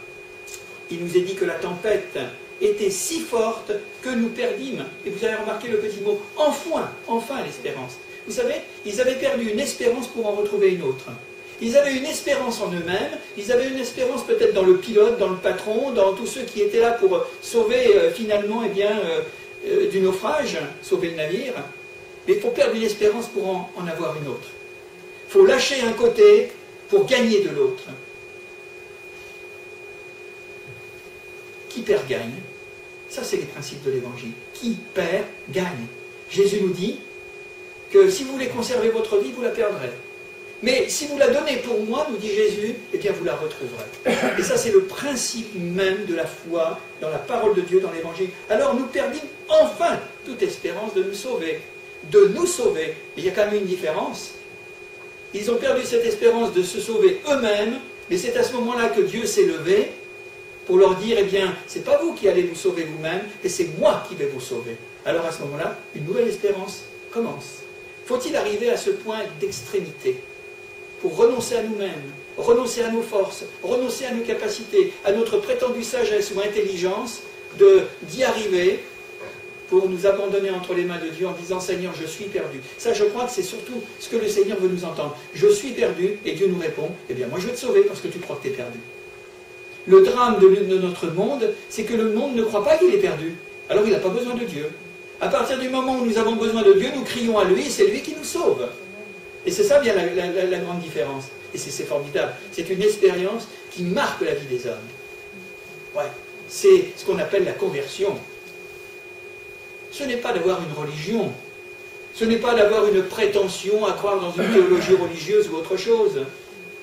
il nous est dit que la tempête était si forte que nous perdîmes. Et vous avez remarqué le petit mot, enfin l'espérance. Vous savez, ils avaient perdu une espérance pour en retrouver une autre. Ils avaient une espérance en eux-mêmes, ils avaient une espérance peut-être dans le pilote, dans le patron, dans tous ceux qui étaient là pour sauver finalement du naufrage, sauver le navire. Mais il faut perdre une espérance pour en avoir une autre. Il faut lâcher un côté pour gagner de l'autre. Qui perd gagne. Ça, c'est les principes de l'Évangile. Qui perd gagne. Jésus nous dit que si vous voulez conserver votre vie, vous la perdrez. Mais si vous la donnez pour moi, nous dit Jésus, eh bien vous la retrouverez. Et ça, c'est le principe même de la foi dans la parole de Dieu, dans l'Évangile. Alors nous perdîmes enfin toute espérance de nous sauver. De nous sauver. Mais il y a quand même une différence. Ils ont perdu cette espérance de se sauver eux-mêmes, mais c'est à ce moment-là que Dieu s'est levé pour leur dire, eh bien, c'est pas vous qui allez vous sauver vous-même, et c'est moi qui vais vous sauver. Alors à ce moment-là, une nouvelle espérance commence. Faut-il arriver à ce point d'extrémité pour renoncer à nous-mêmes, renoncer à nos forces, renoncer à nos capacités, à notre prétendue sagesse ou intelligence, d'y arriver pour nous abandonner entre les mains de Dieu en disant « Seigneur, je suis perdu ». Ça, je crois que c'est surtout ce que le Seigneur veut nous entendre. « Je suis perdu » et Dieu nous répond « Eh bien, moi je vais te sauver parce que tu crois que tu es perdu ». Le drame de notre monde, c'est que le monde ne croit pas qu'il est perdu. Alors il n'a pas besoin de Dieu. À partir du moment où nous avons besoin de Dieu, nous crions à lui, c'est lui qui nous sauve. Et c'est ça bien la grande différence. Et c'est formidable. C'est une expérience qui marque la vie des hommes. Ouais. C'est ce qu'on appelle la conversion. Ce n'est pas d'avoir une religion. Ce n'est pas d'avoir une prétention à croire dans une théologie religieuse ou autre chose.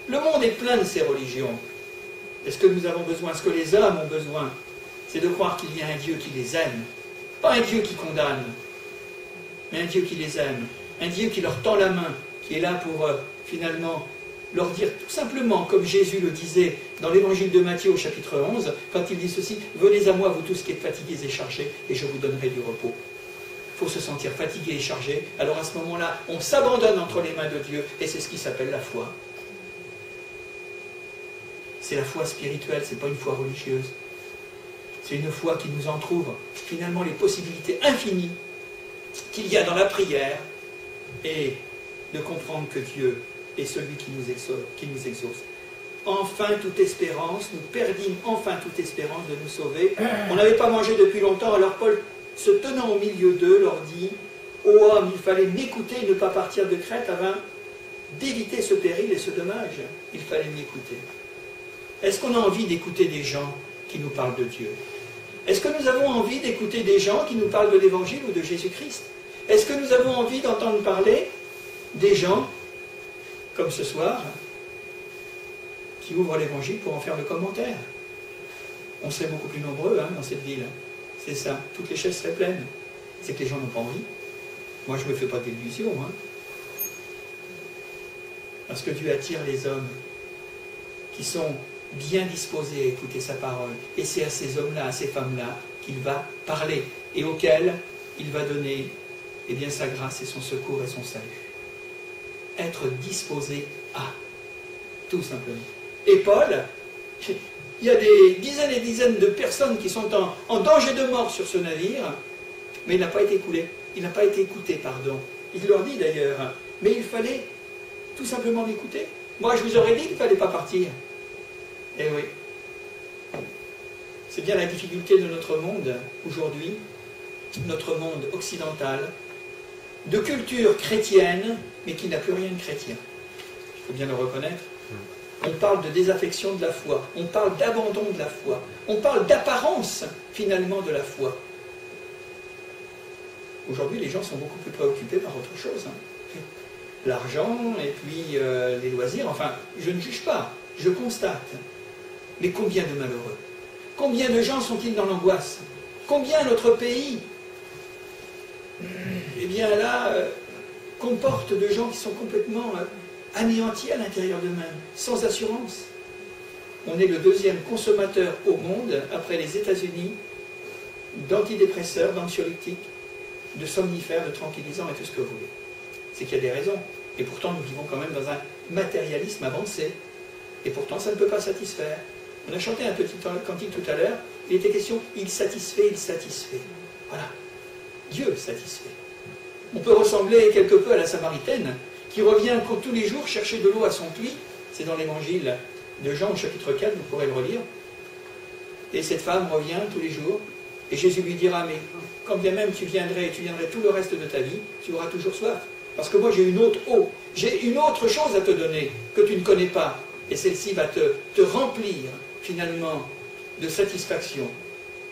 Le monde est plein de ces religions. Est-ce que nous avons besoin, ce que les hommes ont besoin, c'est de croire qu'il y a un Dieu qui les aime. Pas un Dieu qui condamne, mais un Dieu qui les aime. Un Dieu qui leur tend la main, qui est là pour finalement leur dire tout simplement, comme Jésus le disait dans l'évangile de Matthieu au chapitre 11, quand il dit ceci, « Venez à moi, vous tous qui êtes fatigués et chargés, et je vous donnerai du repos. » Il faut se sentir fatigué et chargé. Alors à ce moment-là, on s'abandonne entre les mains de Dieu, et c'est ce qui s'appelle la foi. C'est la foi spirituelle, ce n'est pas une foi religieuse. C'est une foi qui nous entrouvre finalement les possibilités infinies qu'il y a dans la prière et de comprendre que Dieu est celui qui nous exauce. Enfin toute espérance, nous perdîmes enfin toute espérance de nous sauver. On n'avait pas mangé depuis longtemps, alors Paul, se tenant au milieu d'eux, leur dit « Ô homme, il fallait m'écouter et ne pas partir de Crète afin d'éviter ce péril et ce dommage. Il fallait m'écouter. » Est-ce qu'on a envie d'écouter des gens qui nous parlent de Dieu? Est-ce que nous avons envie d'écouter des gens qui nous parlent de l'Évangile ou de Jésus-Christ? Est-ce que nous avons envie d'entendre parler des gens, comme ce soir, qui ouvrent l'Évangile pour en faire le commentaire? On serait beaucoup plus nombreux dans cette ville. C'est ça, toutes les chaises seraient pleines. C'est que les gens n'ont pas envie. Moi, je ne me fais pas d'illusions. Parce que Dieu attire les hommes qui sont bien disposés à écouter sa parole. Et c'est à ces hommes-là, à ces femmes-là, qu'il va parler et auxquels il va donner sa grâce et son secours et son salut. Être disposé à, tout simplement. Et Paul, il y a des dizaines et dizaines de personnes qui sont en danger de mort sur ce navire, mais il n'a pas été écoulé, il n'a pas été écouté, pardon. Il leur dit d'ailleurs, mais il fallait tout simplement l'écouter. Moi, je vous aurais dit qu'il ne fallait pas partir. Eh oui. C'est bien la difficulté de notre monde aujourd'hui. notre monde occidental, de culture chrétienne, mais qui n'a plus rien de chrétien. Il faut bien le reconnaître. On parle de désaffection de la foi, on parle d'abandon de la foi, on parle d'apparence, finalement, de la foi. Aujourd'hui, les gens sont beaucoup plus préoccupés par autre chose. L'argent et puis les loisirs, enfin, je ne juge pas, je constate. Mais combien de malheureux? Combien de gens sont-ils dans l'angoisse? Combien notre pays, eh bien là, comporte de gens qui sont complètement anéantis à l'intérieur d'eux-mêmes, sans assurance. On est le deuxième consommateur au monde, après les États-Unis, d'antidépresseurs, d'anxiolytiques, de somnifères, de tranquillisants et tout ce que vous voulez. C'est qu'il y a des raisons. Et pourtant, nous vivons quand même dans un matérialisme avancé. Et pourtant, ça ne peut pas satisfaire. On a chanté un petit cantique tout à l'heure, il était question, il satisfait, il satisfait. Voilà. Dieu satisfait. On peut ressembler quelque peu à la Samaritaine, qui revient tous les jours chercher de l'eau à son puits. C'est dans l'évangile de Jean au chapitre 4, vous pourrez le relire. Et cette femme revient tous les jours, et Jésus lui dira, mais quand bien même tu viendrais tout le reste de ta vie, tu auras toujours soif. Parce que moi j'ai une autre eau, j'ai une autre chose à te donner que tu ne connais pas. Et celle-ci va te remplir finalement de satisfaction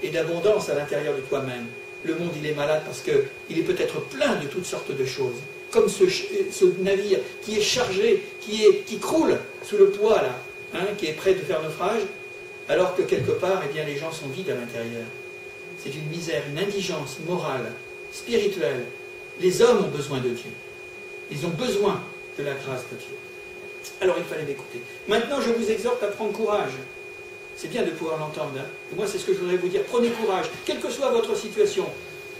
et d'abondance à l'intérieur de toi-même. Le monde il est malade parce qu'il est peut-être plein de toutes sortes de choses. Comme ce navire qui est chargé, qui croule sous le poids là, qui est prêt de faire naufrage, alors que quelque part, eh bien, les gens sont vides à l'intérieur. C'est une misère, une indigence morale, spirituelle. Les hommes ont besoin de Dieu. Ils ont besoin de la grâce de Dieu. Alors il fallait m'écouter. Maintenant, je vous exhorte à prendre courage. C'est bien de pouvoir l'entendre. Et moi, c'est ce que je voudrais vous dire. Prenez courage, quelle que soit votre situation.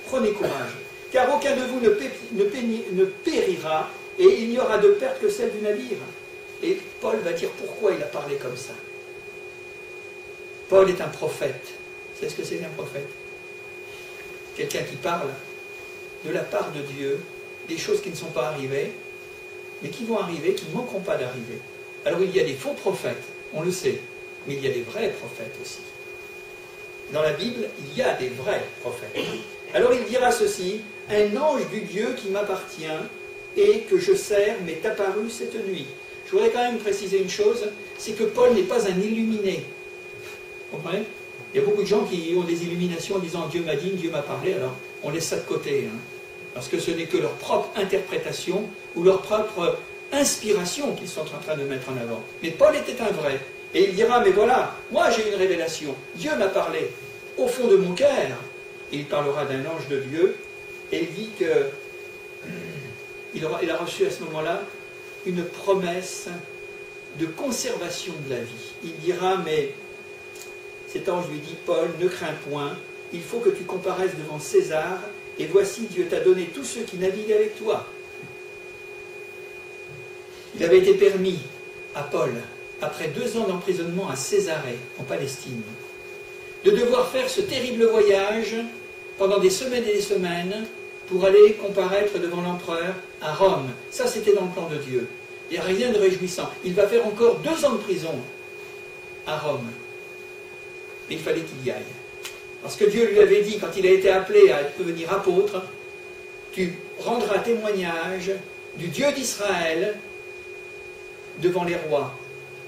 Prenez courage. Car aucun de vous ne périra, et il n'y aura de perte que celle du navire. Et Paul va dire pourquoi il a parlé comme ça. Paul est un prophète. Vous savez ce que c'est qu'un prophète? Quelqu'un qui parle de la part de Dieu des choses qui ne sont pas arrivées, mais qui vont arriver, qui ne manqueront pas d'arriver. Alors il y a des faux prophètes, on le sait, mais il y a des vrais prophètes aussi. Dans la Bible, il y a des vrais prophètes. Alors il dira ceci, un ange du Dieu qui m'appartient et que je sers m'est apparu cette nuit. Je voudrais quand même préciser une chose, c'est que Paul n'est pas un illuminé. Vous comprenez? Il y a beaucoup de gens qui ont des illuminations en disant Dieu m'a dit, Dieu m'a parlé, alors on laisse ça de côté. Parce que ce n'est que leur propre interprétation ou leur propre inspiration qu'ils sont en train de mettre en avant. Mais Paul était un vrai. Et il dira, mais voilà, moi j'ai une révélation. Dieu m'a parlé au fond de mon cœur. Et il parlera d'un ange de Dieu. Et il dit qu'il a reçu à ce moment-là une promesse de conservation de la vie. Il dira, mais cet ange lui dit, Paul, ne crains point, il faut que tu comparaisses devant César, et voici, Dieu t'a donné tous ceux qui naviguent avec toi. Il avait été permis à Paul, après 2 ans d'emprisonnement à Césarée, en Palestine, de devoir faire ce terrible voyage pendant des semaines et des semaines pour aller comparaître devant l'empereur à Rome. Ça, c'était dans le plan de Dieu. Il n'y a rien de réjouissant. Il va faire encore 2 ans de prison à Rome. Mais il fallait qu'il y aille. Parce que Dieu lui avait dit, quand il a été appelé à devenir apôtre, tu rendras témoignage du Dieu d'Israël devant les rois,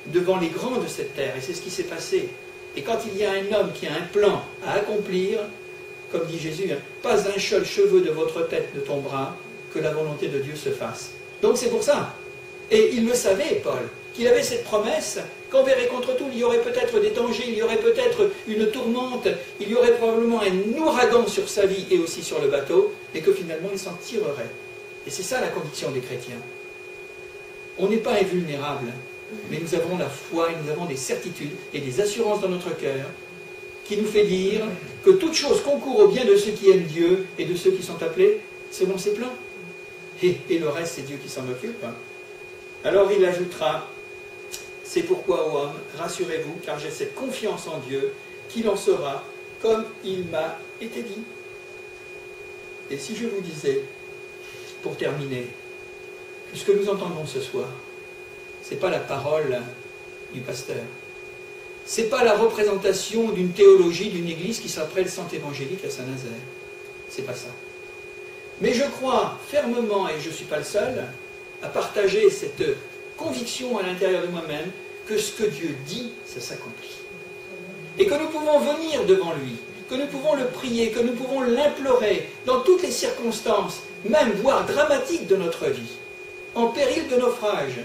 devant les grands de cette terre. Et c'est ce qui s'est passé. Et quand il y a un homme qui a un plan à accomplir, comme dit Jésus, pas un seul cheveu de votre tête ne tombera, que la volonté de Dieu se fasse. Donc c'est pour ça. Et il le savait, Paul, qu'il avait cette promesse qu'envers et contre tout, il y aurait peut-être des dangers, il y aurait peut-être une tourmente, il y aurait probablement un ouragan sur sa vie et aussi sur le bateau, et que finalement il s'en tirerait. Et c'est ça la conviction des chrétiens. On n'est pas invulnérable, mais nous avons la foi et nous avons des certitudes et des assurances dans notre cœur qui nous fait dire que toute chose concourt au bien de ceux qui aiment Dieu et de ceux qui sont appelés selon ses plans. Et le reste, c'est Dieu qui s'en occupe. Alors il ajoutera, c'est pourquoi, ô homme, rassurez-vous, car j'ai cette confiance en Dieu, qu'il en sera comme il m'a été dit. Et si je vous disais, pour terminer, que ce que nous entendons ce soir, ce n'est pas la parole du pasteur, ce n'est pas la représentation d'une théologie d'une église qui s'appelle Centre évangélique à Saint-Nazaire. c'est pas ça. Mais je crois fermement, et je ne suis pas le seul, à partager cette conviction à l'intérieur de moi-même que ce que Dieu dit, ça s'accomplit. Et que nous pouvons venir devant lui, que nous pouvons le prier, que nous pouvons l'implorer dans toutes les circonstances, même voire dramatiques de notre vie, en péril de naufrage,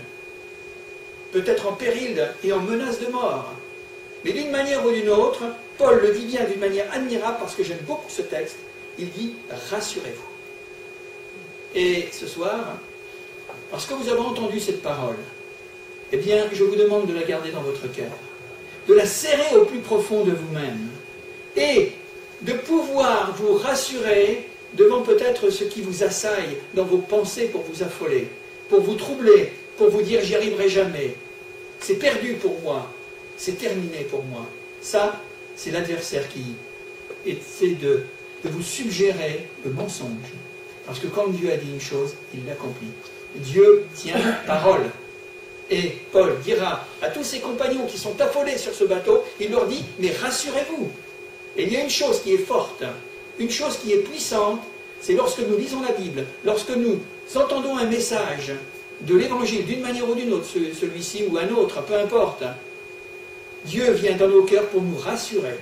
peut-être en péril et en menace de mort. Mais d'une manière ou d'une autre, Paul le dit bien d'une manière admirable, parce que j'aime beaucoup ce texte, il dit « rassurez-vous ». Et ce soir, parce que vous avez entendu cette parole, eh bien, je vous demande de la garder dans votre cœur, de la serrer au plus profond de vous-même, et de pouvoir vous rassurer devant peut-être ce qui vous assaille dans vos pensées pour vous affoler, pour vous troubler, pour vous dire « j'y arriverai jamais ». C'est perdu pour moi, c'est terminé pour moi. Ça, c'est l'adversaire qui essaie de vous suggérer le mensonge. Parce que quand Dieu a dit une chose, il l'accomplit. Dieu tient parole. Et Paul dira à tous ses compagnons qui sont affolés sur ce bateau, il leur dit, mais rassurez-vous. Et il y a une chose qui est forte, une chose qui est puissante, c'est lorsque nous lisons la Bible, lorsque nous entendons un message de l'Évangile, d'une manière ou d'une autre, celui-ci ou un autre, peu importe, Dieu vient dans nos cœurs pour nous rassurer.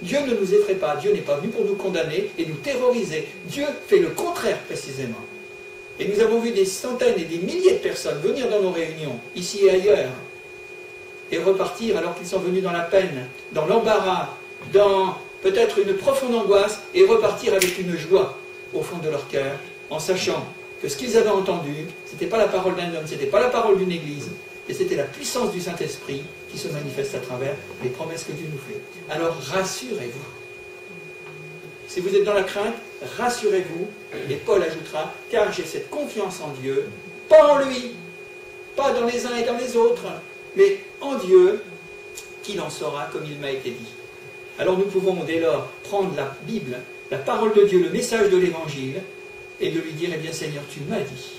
Dieu ne nous effraie pas, Dieu n'est pas venu pour nous condamner et nous terroriser. Dieu fait le contraire précisément. Et nous avons vu des centaines et des milliers de personnes venir dans nos réunions, ici et ailleurs, et repartir alors qu'ils sont venus dans la peine, dans l'embarras, dans peut-être une profonde angoisse, et repartir avec une joie au fond de leur cœur, en sachant que ce qu'ils avaient entendu, ce n'était pas la parole d'un homme, ce n'était pas la parole d'une église, et c'était la puissance du Saint-Esprit qui se manifeste à travers les promesses que Dieu nous fait. Alors rassurez-vous. Si vous êtes dans la crainte, rassurez-vous, et Paul ajoutera, car j'ai cette confiance en Dieu, pas en lui, pas dans les uns et dans les autres, mais en Dieu, qu'il en saura comme il m'a été dit. Alors nous pouvons dès lors prendre la Bible, la parole de Dieu, le message de l'Évangile, et de lui dire, eh bien Seigneur, tu m'as dit,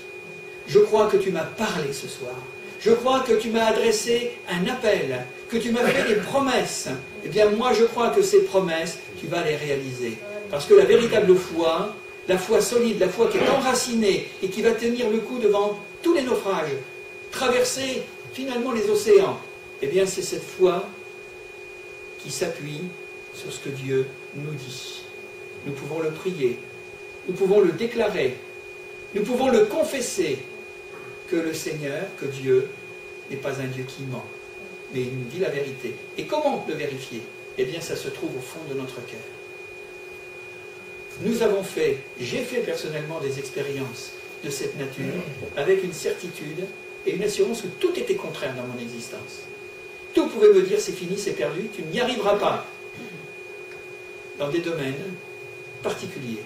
je crois que tu m'as parlé ce soir, je crois que tu m'as adressé un appel, que tu m'as fait des promesses. Eh bien, moi, je crois que ces promesses, tu vas les réaliser. Parce que la véritable foi, la foi solide, la foi qui est enracinée et qui va tenir le coup devant tous les naufrages, traverser finalement les océans, eh bien, c'est cette foi qui s'appuie sur ce que Dieu nous dit. Nous pouvons le prier, nous pouvons le déclarer, nous pouvons le confesser, que le Seigneur, que Dieu, n'est pas un Dieu qui ment, mais il nous dit la vérité. Et comment le vérifier? Eh bien, ça se trouve au fond de notre cœur. Nous avons fait, j'ai fait personnellement des expériences de cette nature, avec une certitude et une assurance que tout était contraire dans mon existence. Tout pouvait me dire, c'est fini, c'est perdu, tu n'y arriveras pas. Dans des domaines particuliers.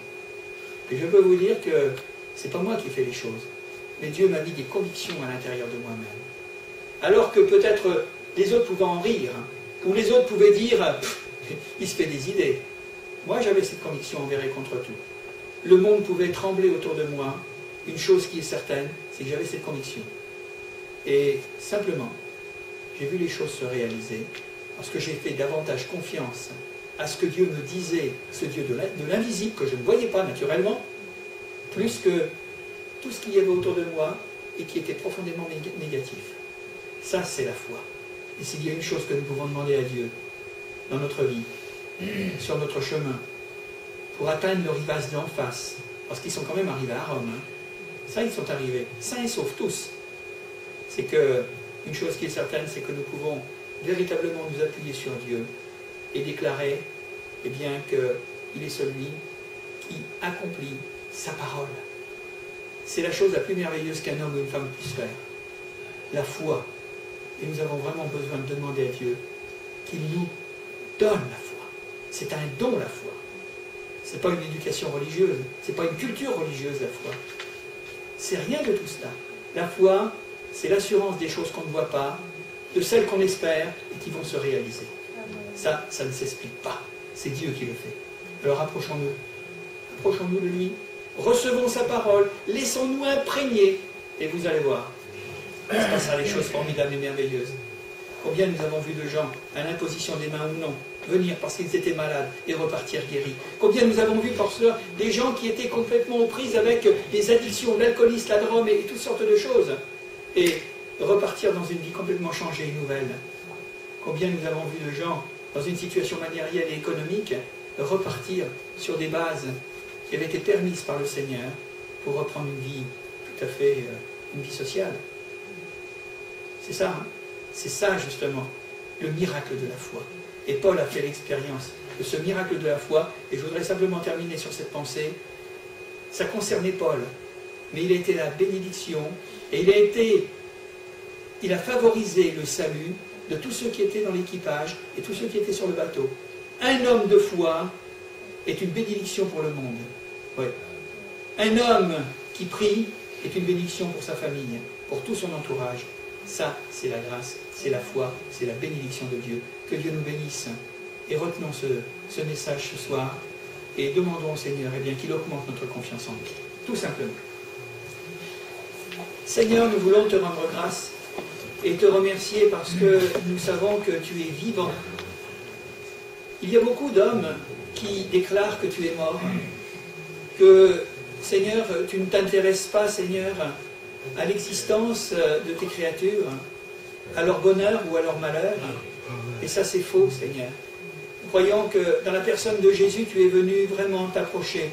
Et je peux vous dire que c'est pas moi qui fais les choses. Mais Dieu m'a mis des convictions à l'intérieur de moi-même. Alors que peut-être les autres pouvaient en rire, ou les autres pouvaient dire « il se fait des idées ». Moi, j'avais cette conviction envers et contre tout. Le monde pouvait trembler autour de moi. Une chose qui est certaine, c'est que j'avais cette conviction. Et simplement, j'ai vu les choses se réaliser, parce que j'ai fait davantage confiance à ce que Dieu me disait, ce Dieu de l'invisible, que je ne voyais pas naturellement, plus que tout ce qu'il y avait autour de moi et qui était profondément négatif. Ça, c'est la foi. Et s'il y a une chose que nous pouvons demander à Dieu dans notre vie, sur notre chemin, pour atteindre le rivage d'en face, parce qu'ils sont quand même arrivés à Rome, hein. Ça, ils sont arrivés, sains et saufs tous. C'est que, une chose qui est certaine, c'est que nous pouvons véritablement nous appuyer sur Dieu et déclarer, eh bien, qu'il est celui qui accomplit sa parole. C'est la chose la plus merveilleuse qu'un homme ou une femme puisse faire. La foi. Et nous avons vraiment besoin de demander à Dieu qu'il nous donne la foi. C'est un don, la foi. Ce n'est pas une éducation religieuse. Ce n'est pas une culture religieuse, la foi. C'est rien de tout cela. La foi, c'est l'assurance des choses qu'on ne voit pas, de celles qu'on espère et qui vont se réaliser. Ça ne s'explique pas. C'est Dieu qui le fait. Alors approchons-nous. Approchons-nous de lui. Recevons sa parole, laissons-nous imprégner, et vous allez voir, il se passera des choses formidables et merveilleuses. Combien nous avons vu de gens, à l'imposition des mains ou non, venir parce qu'ils étaient malades et repartir guéris. Combien nous avons vu pour cela des gens qui étaient complètement aux prises avec des addictions, l'alcoolisme, la drogue et toutes sortes de choses, et repartir dans une vie complètement changée et nouvelle. Combien nous avons vu de gens, dans une situation matérielle et économique, repartir sur des bases qui avaient été permises par le Seigneur pour reprendre une vie tout à fait, une vie sociale. C'est ça, hein? C'est ça justement, le miracle de la foi. Et Paul a fait l'expérience de ce miracle de la foi, et je voudrais simplement terminer sur cette pensée. Ça concernait Paul, mais il a été la bénédiction, et il a favorisé le salut de tous ceux qui étaient dans l'équipage et tous ceux qui étaient sur le bateau. Un homme de foi est une bénédiction pour le monde. Ouais. Un homme qui prie est une bénédiction pour sa famille, pour tout son entourage. Ça, c'est la grâce, c'est la foi, c'est la bénédiction de Dieu. Que Dieu nous bénisse. Et retenons ce message ce soir et demandons au Seigneur qu'il augmente notre confiance en lui. Tout simplement. Seigneur, nous voulons te rendre grâce et te remercier parce que nous savons que tu es vivant. Il y a beaucoup d'hommes qui déclarent que tu es mort, que, Seigneur, tu ne t'intéresses pas, Seigneur, à l'existence de tes créatures, à leur bonheur ou à leur malheur. Et ça, c'est faux, Seigneur. Nous croyons que dans la personne de Jésus, tu es venu vraiment t'approcher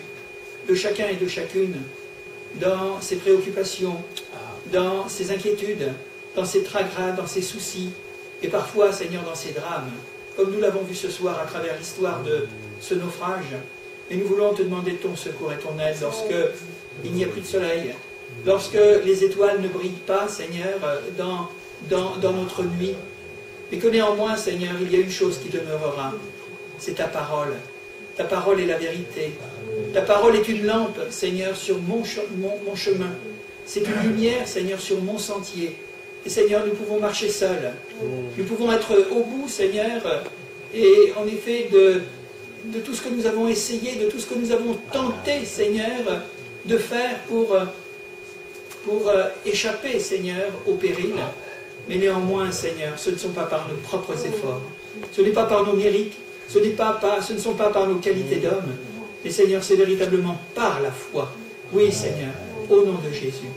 de chacun et de chacune, dans ses préoccupations, dans ses inquiétudes, dans ses tragrats, dans ses soucis, et parfois, Seigneur, dans ses drames, comme nous l'avons vu ce soir à travers l'histoire de ce naufrage. Et nous voulons te demander ton secours et ton aide lorsque il n'y a plus de soleil, lorsque les étoiles ne brillent pas, Seigneur, dans notre nuit, mais que néanmoins, Seigneur, il y a une chose qui demeurera, c'est ta parole. Ta parole est la vérité. Ta parole est une lampe, Seigneur, sur mon chemin. C'est une lumière, Seigneur, sur mon sentier. Et Seigneur, nous pouvons marcher seuls. Nous pouvons être au bout, Seigneur, et en effet, de tout ce que nous avons essayé, de tout ce que nous avons tenté, Seigneur, de faire pour échapper, Seigneur, au péril. Mais néanmoins, Seigneur, ce ne sont pas par nos propres efforts, ce n'est pas par nos mérites, ce ne sont pas par nos qualités d'homme, mais Seigneur, c'est véritablement par la foi. Oui, Seigneur, au nom de Jésus.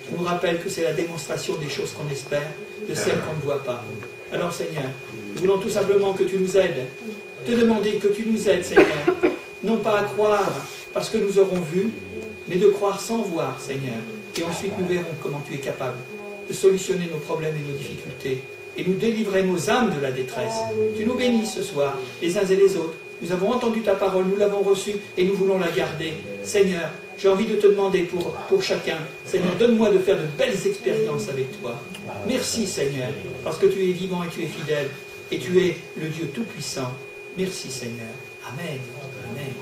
Tu nous rappelles que c'est la démonstration des choses qu'on espère, de celles qu'on ne voit pas. Alors, Seigneur, nous voulons tout simplement que tu nous aides, te demander que tu nous aides, Seigneur, non pas à croire parce que nous aurons vu, mais de croire sans voir, Seigneur. Et ensuite, nous verrons comment tu es capable de solutionner nos problèmes et nos difficultés, et nous délivrer nos âmes de la détresse. Tu nous bénis ce soir, les uns et les autres. Nous avons entendu ta parole, nous l'avons reçue, et nous voulons la garder. Seigneur, j'ai envie de te demander pour chacun, Seigneur, donne-moi de faire de belles expériences avec toi. Merci, Seigneur, parce que tu es vivant et tu es fidèle, et tu es le Dieu Tout-Puissant. Merci, Seigneur. Amen. Amen.